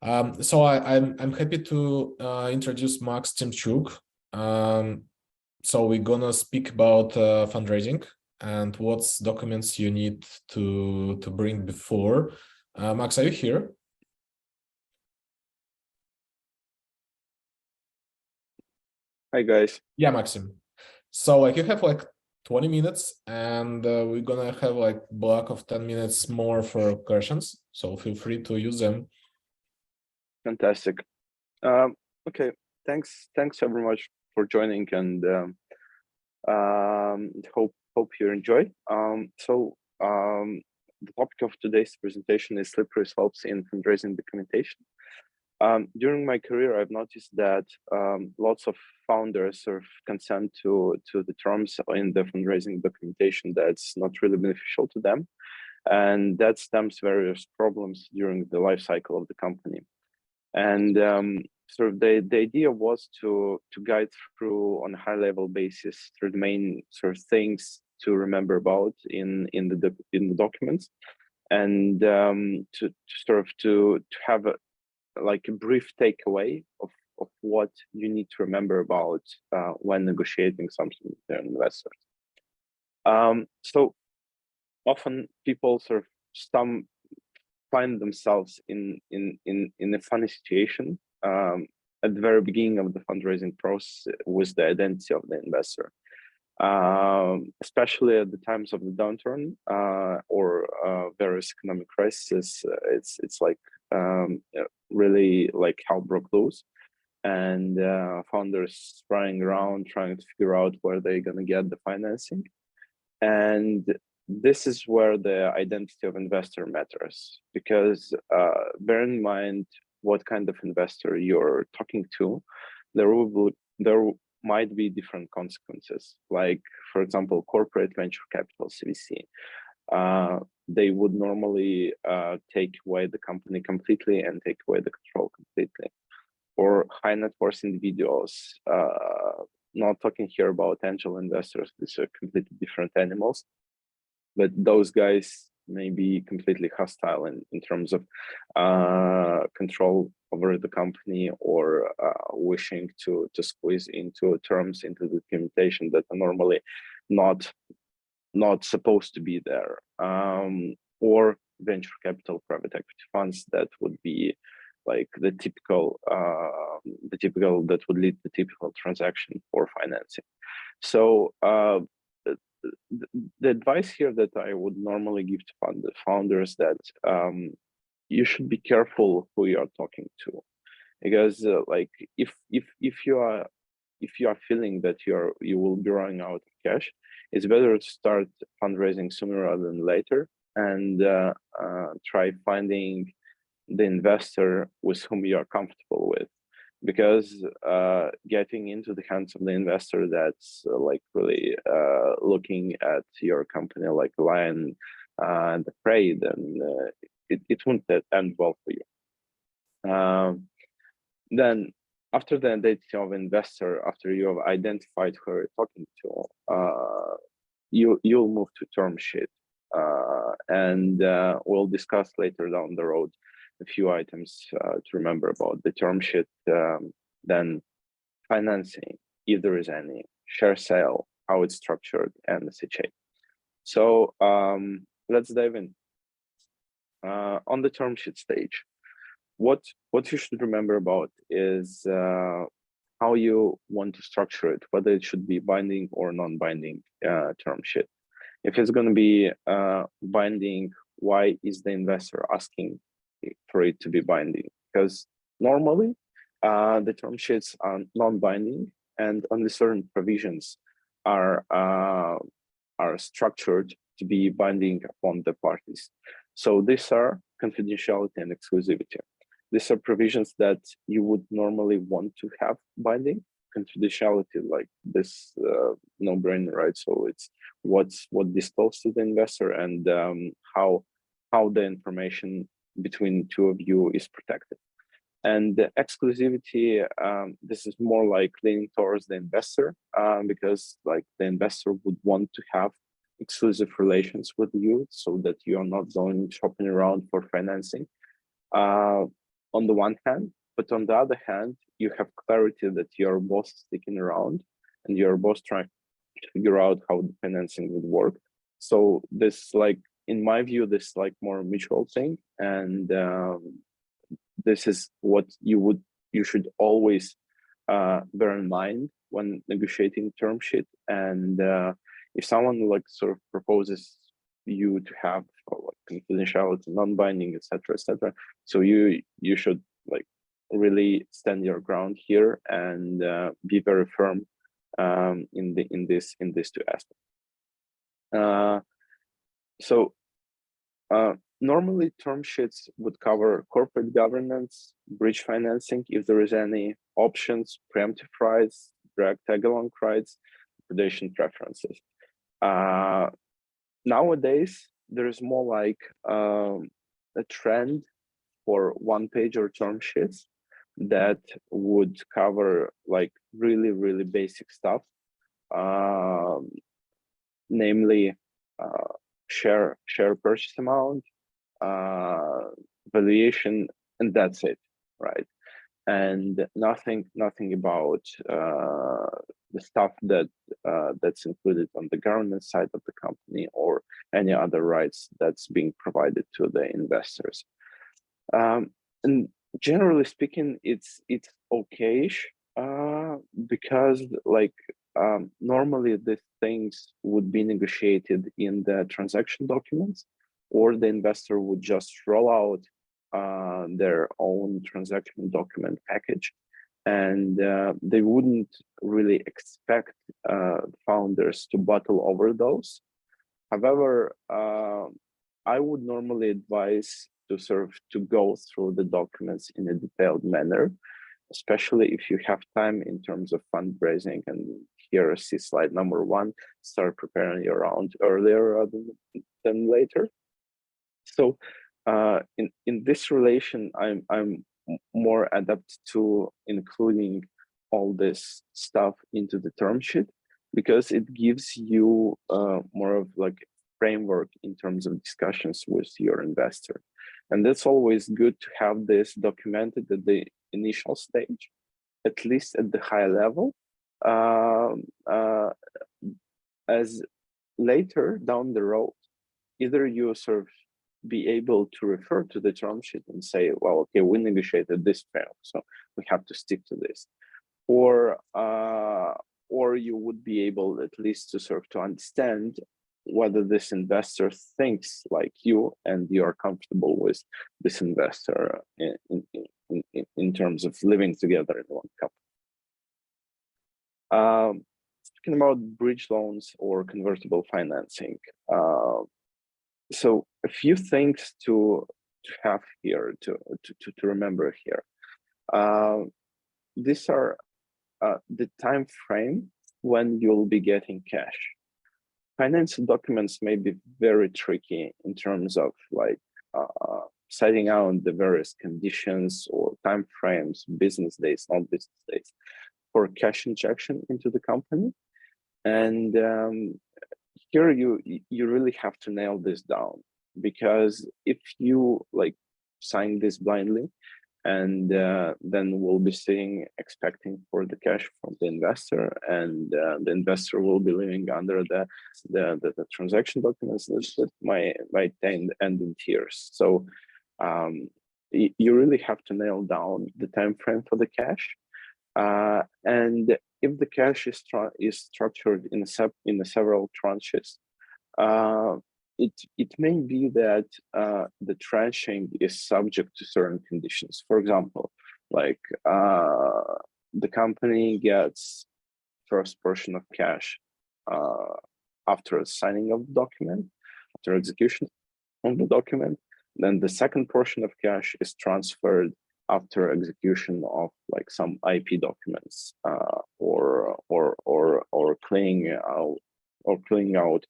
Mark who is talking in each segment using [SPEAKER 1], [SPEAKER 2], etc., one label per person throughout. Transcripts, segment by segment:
[SPEAKER 1] I'm happy to introduce Max Temchuk. So we're gonna speak about fundraising and what's documents you need to bring before. Max, are you here?
[SPEAKER 2] Hi guys.
[SPEAKER 1] Yeah, Maxim. So like you have like 20 minutes and we're gonna have like block of 10 minutes more for questions. So feel free to use them.
[SPEAKER 2] Fantastic. Okay, thanks very much for joining, and hope you enjoy. The topic of today's presentation is slippery slopes in fundraising documentation. During my career, I've noticed that lots of founders sort of consent to the terms in the fundraising documentation that's not really beneficial to them, and that stems various problems during the life cycle of the company. And sort of the idea was to guide through on a high level basis through the main sort of things to remember about in the documents, and to have like a brief takeaway of what you need to remember about when negotiating something with their investors. So often people sort of find themselves in a funny situation at the very beginning of the fundraising process with the identity of the investor, especially at the times of the downturn or various economic crises. It's like really like hell broke loose, and founders running around trying to figure out where they're gonna get the financing. And this is where the identity of investor matters, because bear in mind what kind of investor you're talking to. There might be different consequences. Like, for example, corporate venture capital, CVC. They would normally take away the company completely and take away the control completely. Or high net worth individuals, not talking here about angel investors, these are completely different animals, but those guys may be completely hostile in terms of control over the company, or wishing to squeeze into terms into the documentation that are normally not supposed to be there, or venture capital private equity funds that would be like the typical that would lead the typical transaction for financing. So the advice here that I would normally give to founders that you should be careful who you are talking to, because like if you are feeling that you will be running out of cash, it's better to start fundraising sooner rather than later, and try finding the investor with whom you are comfortable with, because getting into the hands of the investor that's like really looking at your company like a lion and the prey, then it won't end well for you. Then after the identity of investor, after you have identified who you're talking to, you'll move to term sheet, and we'll discuss later down the road a few items to remember about the term sheet. Then financing, if there is any, share sale, how it's structured, and the SHA. So let's dive in. On the term sheet stage, what you should remember about is how you want to structure it, whether it should be binding or non-binding term sheet. If it's going to be binding, why is the investor asking for it to be binding? Because normally the term sheets are non-binding, and only certain provisions are structured to be binding upon the parties. So these are confidentiality and exclusivity. These are provisions that you would normally want to have binding. Confidentiality, like this, no-brainer, right? So it's what disclosed to the investor, and how the information between two of you is protected. And the exclusivity, this is more like leaning towards the investor, because like the investor would want to have exclusive relations with you, so that you are not going shopping around for financing. on the one hand, but on the other hand, you have clarity that you're both sticking around and you're both trying to figure out how the financing would work. So this, like, in my view, this is like more mutual thing, and this is what you should always bear in mind when negotiating term sheet. And if someone like sort of proposes you to have like confidentiality, non-binding, etc., so you should like really stand your ground here and be very firm in this two aspects. Normally term sheets would cover corporate governance, bridge financing, if there is any, options, preemptive rights, direct tag-along rights, liquidation preferences. Nowadays, there is more like a trend for one-pager term sheets that would cover like really basic stuff, namely share purchase amount, valuation, and that's it, right? And nothing about the stuff that's included on the governance side of the company or any other rights that's being provided to the investors. And generally speaking, it's okay-ish, because like normally the things would be negotiated in the transaction documents, or the investor would just roll out their own transaction document package, and they wouldn't really expect founders to battle over those. However, I would normally advise to go through the documents in a detailed manner, especially if you have time in terms of fundraising. And here, see slide number 1, start preparing your round earlier rather than later. So in this relation, I'm more adept to including all this stuff into the term sheet, because it gives you more of like framework in terms of discussions with your investor. And that's always good to have this documented at the initial stage, at least at the high level, as later down the road, either you sort of be able to refer to the term sheet and say, well, okay, we negotiated this framework, so we have to stick to this, or you would be able at least to sort of to understand whether this investor thinks like you and you are comfortable with this investor in terms of living together in one company. Speaking about bridge loans or convertible financing, so a few things to have here, to remember here. These are the time frame when you'll be getting cash. Financial documents may be very tricky in terms of like setting out the various conditions or time frames, business days, non-business days, for cash injection into the company. And here you really have to nail this down, because if you like sign this blindly, and then we'll be sitting expecting for the cash from the investor, and the investor will be living under the transaction documents that might end in tears. So you really have to nail down the time frame for the cash, and if the cash is structured in several tranches, it may be that the tranching is subject to certain conditions. For example, like the company gets first portion of cash after signing of the document, after execution of the document. Then the second portion of cash is transferred after execution of like some IP documents, or cleaning out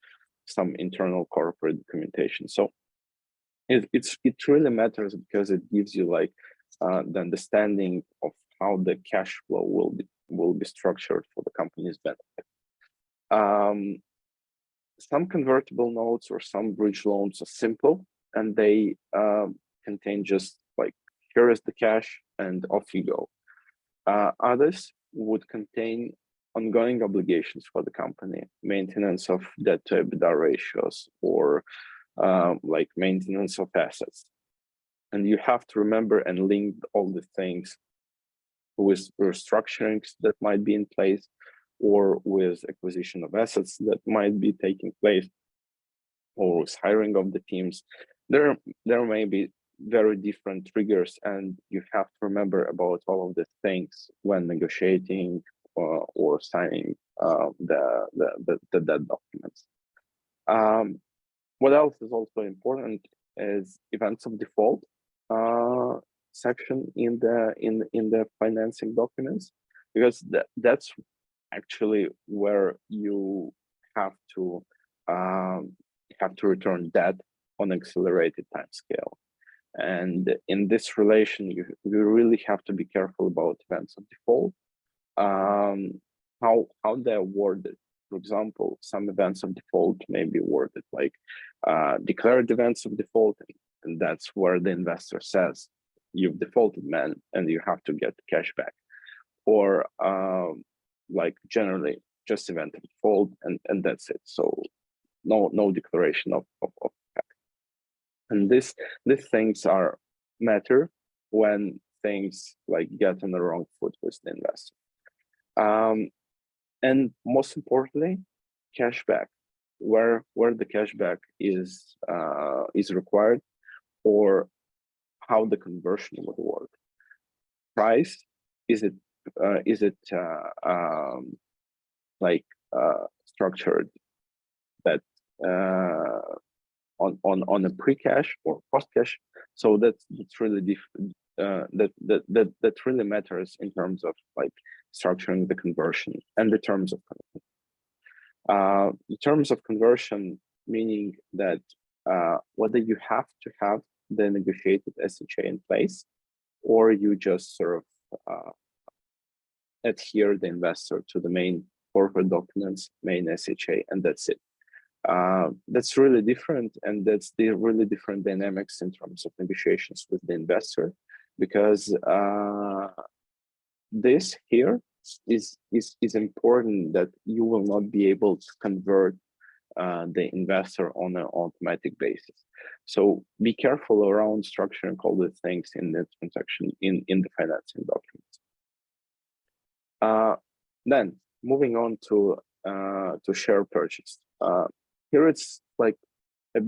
[SPEAKER 2] some internal corporate documentation. So it really matters, because it gives you like the understanding of how the cash flow will be structured for the company's benefit. Some convertible notes or some bridge loans are simple, and they contain just like here is the cash, and off you go. Others would contain ongoing obligations for the company, maintenance of debt to EBITDA ratios, or like maintenance of assets. And you have to remember and link all the things with restructurings that might be in place, or with acquisition of assets that might be taking place, or with hiring of the teams. There may be very different triggers, and you have to remember about all of the things when negotiating or signing the debt documents. What else is also important is events of default section in the financing documents, because that's actually where you have to return debt on accelerated time scale. And in this relation, you really have to be careful about events of default, how they're worded. For example, some events of default may be worded like declared events of default, and that's where the investor says, you've defaulted, man, and you have to get cash back. Or like generally just event of default, and that's it. So no declaration of fact. And these things matter when things like get on the wrong foot with the investor. And most importantly, cashback, where the cashback is required, or how the conversion would work. Price, is it structured that on a pre-cash or post-cash? So that's really different. That really matters in terms of like structuring the conversion and the terms of conversion. The terms of conversion, meaning that whether you have to have the negotiated SHA in place, or you just sort of adhere the investor to the main corporate documents, main SHA, and that's it. That's really different, and that's the really different dynamics in terms of negotiations with the investor, because this here is important, that you will not be able to convert the investor on an automatic basis. So be careful around structuring all the things in the transaction in the financing documents. Then moving on to share purchase. Here it's like a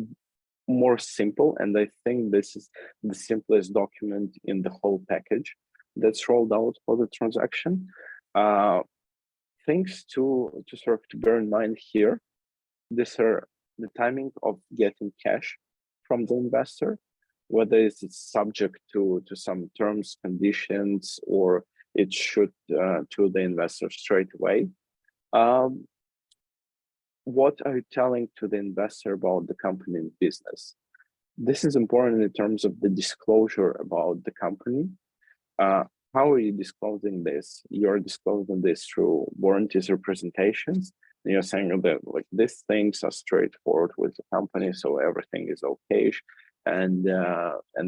[SPEAKER 2] more simple, and I think this is the simplest document in the whole package that's rolled out for the transaction. Things to sort of bear in mind here. These are the timing of getting cash from the investor, whether it's subject to some terms, conditions, or it should to the investor straight away. What are you telling to the investor about the company and business? This is important in terms of the disclosure about the company. How are you disclosing this? You're disclosing this through warranties or presentations. And you're saying that like these things are straightforward with the company, so everything is okay, and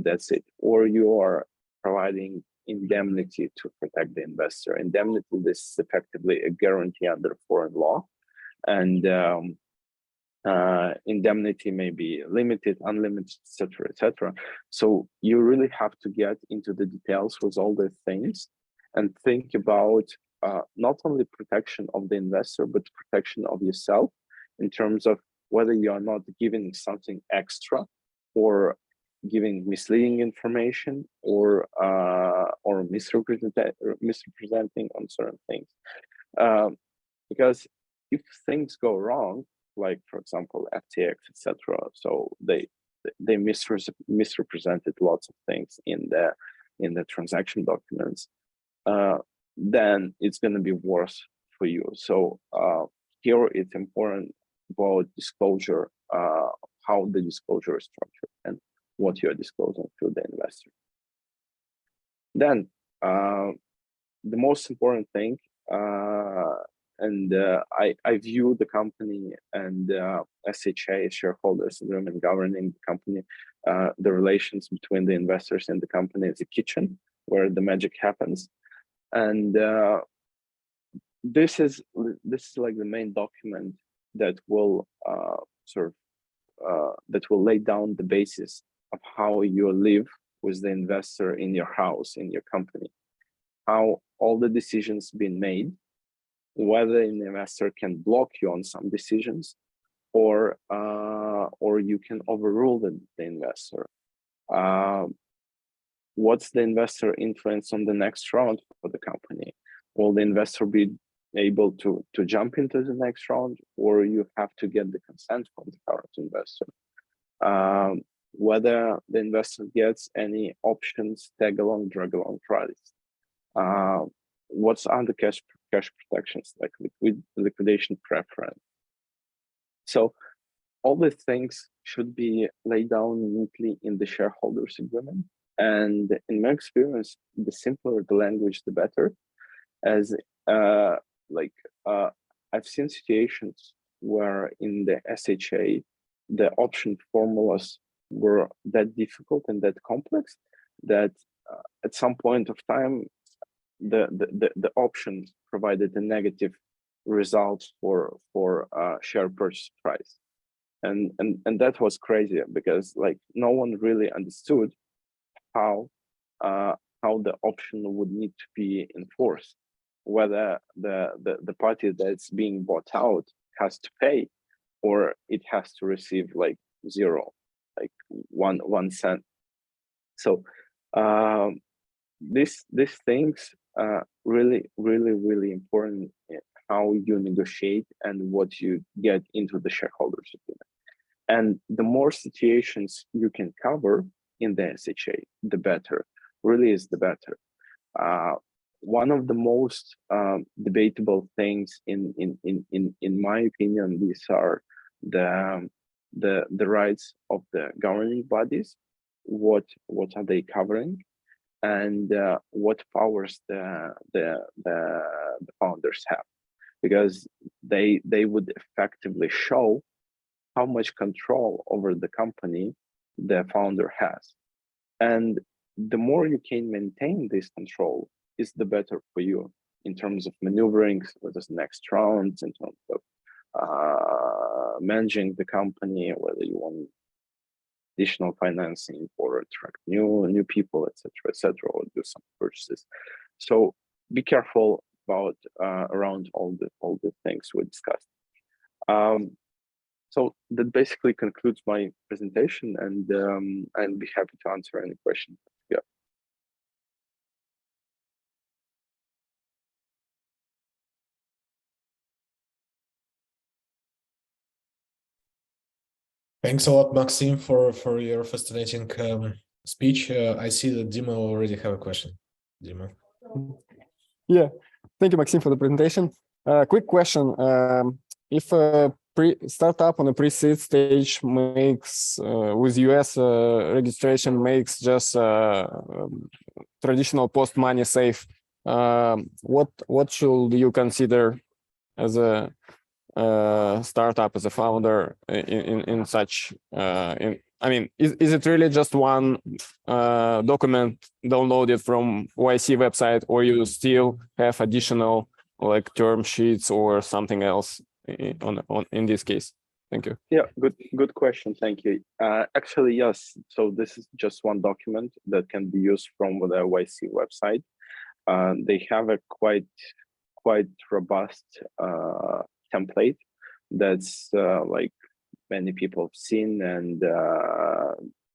[SPEAKER 2] that's it. Or you are providing indemnity to protect the investor. Indemnity, this is effectively a guarantee under foreign law, and indemnity may be limited, unlimited, etc., etc. So you really have to get into the details with all the things and think about not only protection of the investor, but protection of yourself, in terms of whether you are not giving something extra, or giving misleading information, or misrepresenting on certain things. Because if things go wrong, like for example FTX, etc., so they misrepresented lots of things in the transaction documents, then it's going to be worse for you. So here it's important about disclosure, how the disclosure is structured and what you're disclosing to the investor. Then the most important thing, and I view the company and SHA, shareholders agreement governing the company, the relations between the investors and the company is a kitchen where the magic happens. And this is like the main document that will that will lay down the basis of how you live with the investor in your house, in your company, how all the decisions been made, whether an investor can block you on some decisions, or you can overrule the investor. What's the investor influence on the next round for the company? Will the investor be able to jump into the next round, or you have to get the consent from the current investor? Whether the investor gets any options, tag along, drag along rights. What's under cash protections, like liquidation preference. So all these things should be laid down neatly in the shareholders agreement. And in my experience, the simpler the language, the better. As I've seen situations where in the SHA, the option formulas were that difficult and that complex that at some point of time, the option provided a negative result for share purchase price. And that was crazy because like no one really understood how the option would need to be enforced, whether the party that's being bought out has to pay, or it has to receive like zero, like one cent. So these things really important how you negotiate and what you get into the shareholders agreement. And the more situations you can cover in the SHA, the better. Really is the better. One of the most debatable things in my opinion, these are the rights of the governing bodies. What are they covering, and what powers the founders have, because they would effectively show how much control over the company the founder has. And the more you can maintain this control is the better for you in terms of maneuvering with the next rounds, in terms of managing the company, whether you want additional financing or attract new people, etc., or do some purchases. So be careful about around all the things we discussed. So that basically concludes my presentation, and I'll be happy to answer any questions. Yeah.
[SPEAKER 1] Thanks a lot, Maxim, for your fascinating speech. I see that Dima already have a question. Dima.
[SPEAKER 3] Yeah, thank you, Maxim, for the presentation. Quick question: if a startup on a pre-seed stage makes with US registration makes just traditional post-money safe, what should you consider as a startup, as a founder in such? I mean, is it really just one document downloaded from YC website, or you still have additional like term sheets or something else in this case? Thank you.
[SPEAKER 2] Yeah, good question. Thank you. Actually, yes. So this is just one document that can be used from the YC website. They have a quite robust template that's like many people have seen, and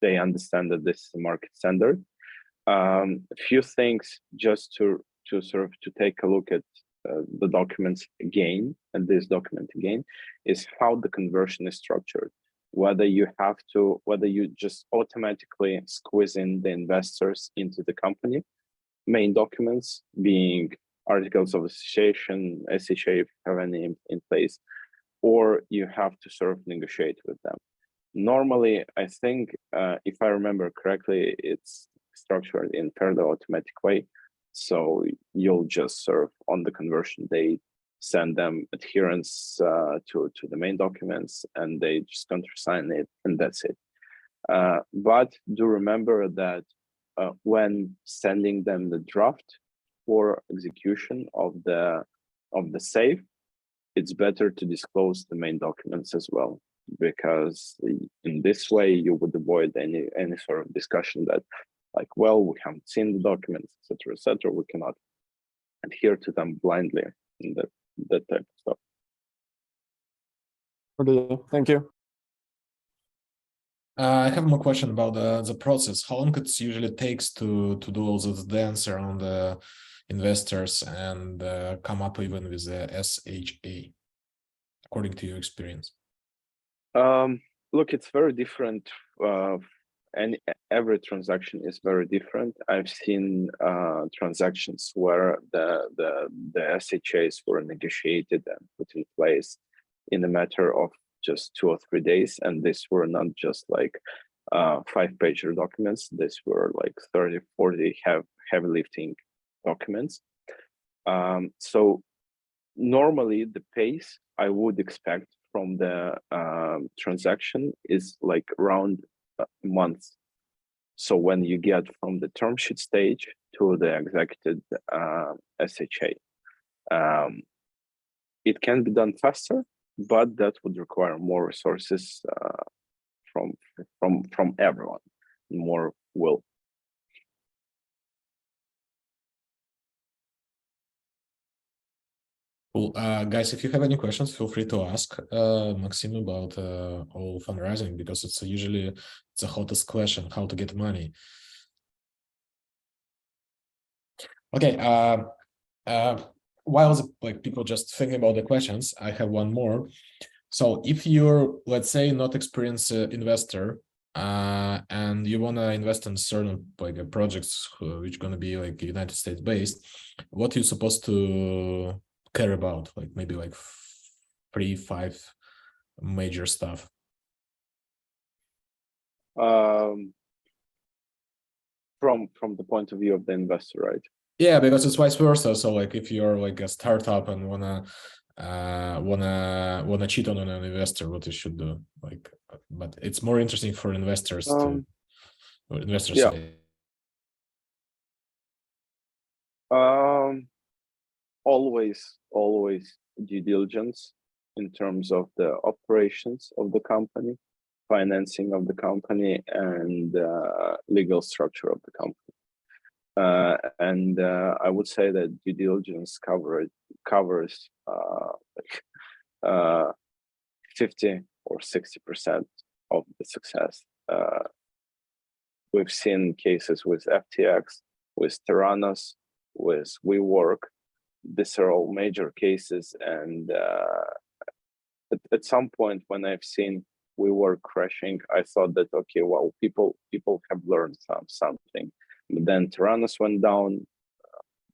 [SPEAKER 2] they understand that this is a market standard. A few things just to sort of to take a look at the documents again, and this document again, is how the conversion is structured. Whether you just automatically squeeze in the investors into the company, main documents being articles of association, SHA if you have any in place, or you have to sort of negotiate with them. Normally, I think, if I remember correctly, it's structured in fairly automatic way. So you'll just sort of on the conversion date send them adherence to the main documents, and they just countersign it, and that's it. But do remember that when sending them the draft for execution of the save, it's better to disclose the main documents as well, because in this way you would avoid any sort of discussion that, like, well, we haven't seen the documents, etc., etc. We cannot adhere to them blindly, and that type of stuff.
[SPEAKER 3] Okay, thank you.
[SPEAKER 1] I have more question about the process. How long it usually takes to do all this dance around the investors and come up even with the SHA, according to your experience?
[SPEAKER 2] Look, it's very different. And every transaction is very different. I've seen transactions where the SHAs were negotiated and put in place in a matter of just 2 or 3 days, and these were not just like 5-pager documents. These were like 30, 40 heavy lifting documents. So normally the pace I would expect from the transaction is like around a month. So when you get from the term sheet stage to the executed SHA, it can be done faster, but that would require more resources from everyone, more will.
[SPEAKER 1] Cool. Guys, if you have any questions, feel free to ask Maxim about all fundraising, because it's usually the hottest question, how to get money. Okay. While like people just thinking about the questions, I have one more. So if you're, let's say, not experienced investor, and you want to invest in certain like projects which going to be like United States based, what you're supposed to care about, like maybe like 3-5 major stuff?
[SPEAKER 2] From the point of view of the investor, right?
[SPEAKER 1] Yeah, because it's vice versa. So like if you're like a startup and wanna cheat on an investor, what you should do, like, but it's more interesting for investors to investor
[SPEAKER 2] yeah.
[SPEAKER 1] side.
[SPEAKER 2] Always due diligence in terms of the operations of the company, financing of the company, and legal structure of the company. And I would say that due diligence covers 50 or 60% of the success. We've seen cases with FTX, with Theranos, with WeWork. These are all major cases, and at some point when I've seen WeWork crashing, I thought that, okay, well, people have learned something. But then Theranos went down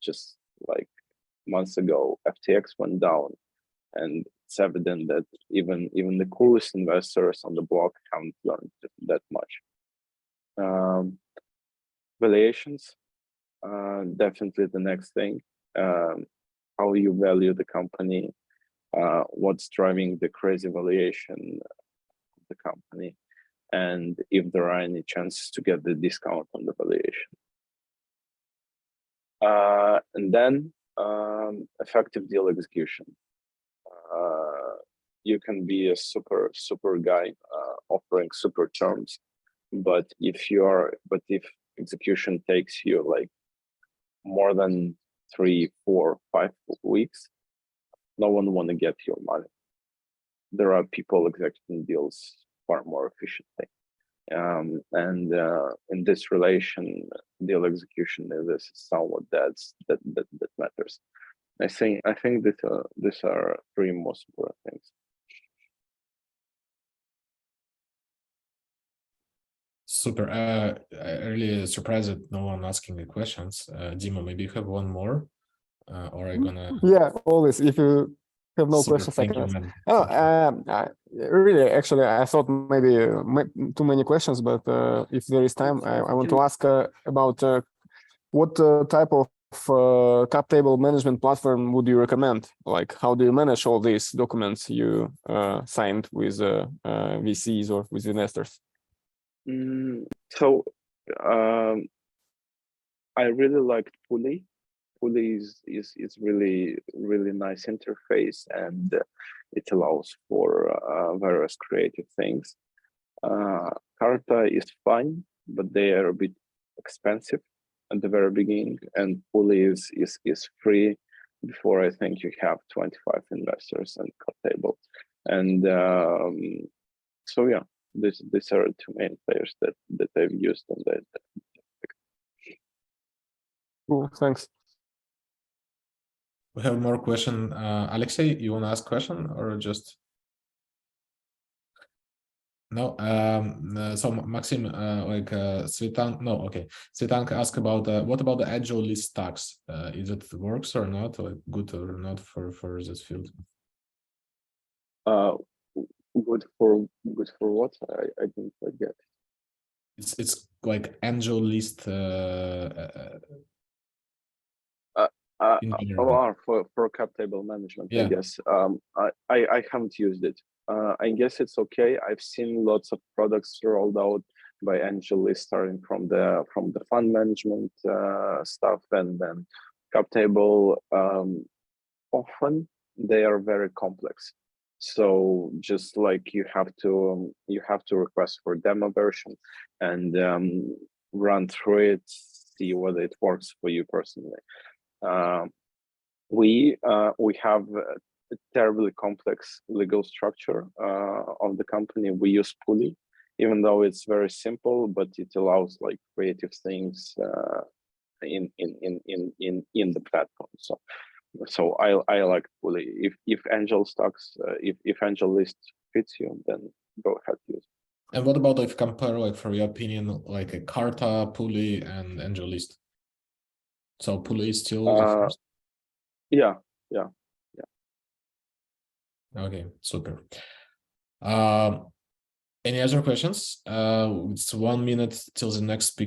[SPEAKER 2] just like months ago. FTX went down, and it's evident that even the coolest investors on the block haven't learned that much. Valuations, definitely the next thing. How you value the company, what's driving the crazy valuation of the company, and if there are any chances to get the discount on the valuation. And then effective deal execution. You can be a super guy offering super terms, but if execution takes you like more than 3, 4, 5 weeks, no one want to get your money. There are people executing deals far more efficiently. And in this relation, deal execution is somewhat that matters. I think that these are 3 most important things.
[SPEAKER 1] Super. I really surprised that no one asking the questions. Dima, maybe you have one more, or are you gonna?
[SPEAKER 3] Yeah, always. If you have no
[SPEAKER 1] Super,
[SPEAKER 3] questions, I
[SPEAKER 1] thank
[SPEAKER 3] can
[SPEAKER 1] you,
[SPEAKER 3] ask.
[SPEAKER 1] man.
[SPEAKER 3] Oh, really, actually, I thought maybe too many questions, but if there is time, I want to ask about what type of cap table management platform would you recommend? Like, how do you manage all these documents you signed with VCs or with investors?
[SPEAKER 2] So I really liked Pulley. Pulley is really nice interface, and it allows for various creative things. Carta is fine, but they are a bit expensive at the very beginning, and Pulley is free before I think you have 25 investors and cap table. And so yeah, these are two main players that I've used and that.
[SPEAKER 3] Cool, thanks.
[SPEAKER 1] We have more question. Alexei, you want to ask question or just? No, so Maxim, Svetank, no, okay. Svetank asked about what about the agile list tags? Is it works or not, or good or not for this field?
[SPEAKER 2] Good for what? I didn't quite get.
[SPEAKER 1] It's like angel list in general.
[SPEAKER 2] For cap table management,
[SPEAKER 1] Yeah.
[SPEAKER 2] I guess. I haven't used it. I guess it's okay. I've seen lots of products rolled out by AngelList, starting from the fund management stuff, and then cap table. Often they are very complex, so just like you have to request for demo version and run through it, see whether it works for you personally. We have a terribly complex legal structure of the company. We use Pulley, even though it's very simple, but it allows like creative things in the platform. So I like Pulley. If Angel stocks, if Angel list fits you, then go ahead, use.
[SPEAKER 1] And what about if compare, like, for your opinion, like a Carta, Pulley, and Angel list? So Pulley is still the first.
[SPEAKER 2] Yeah.
[SPEAKER 1] Okay, super. Any other questions? It's 1 minute till the next speaker.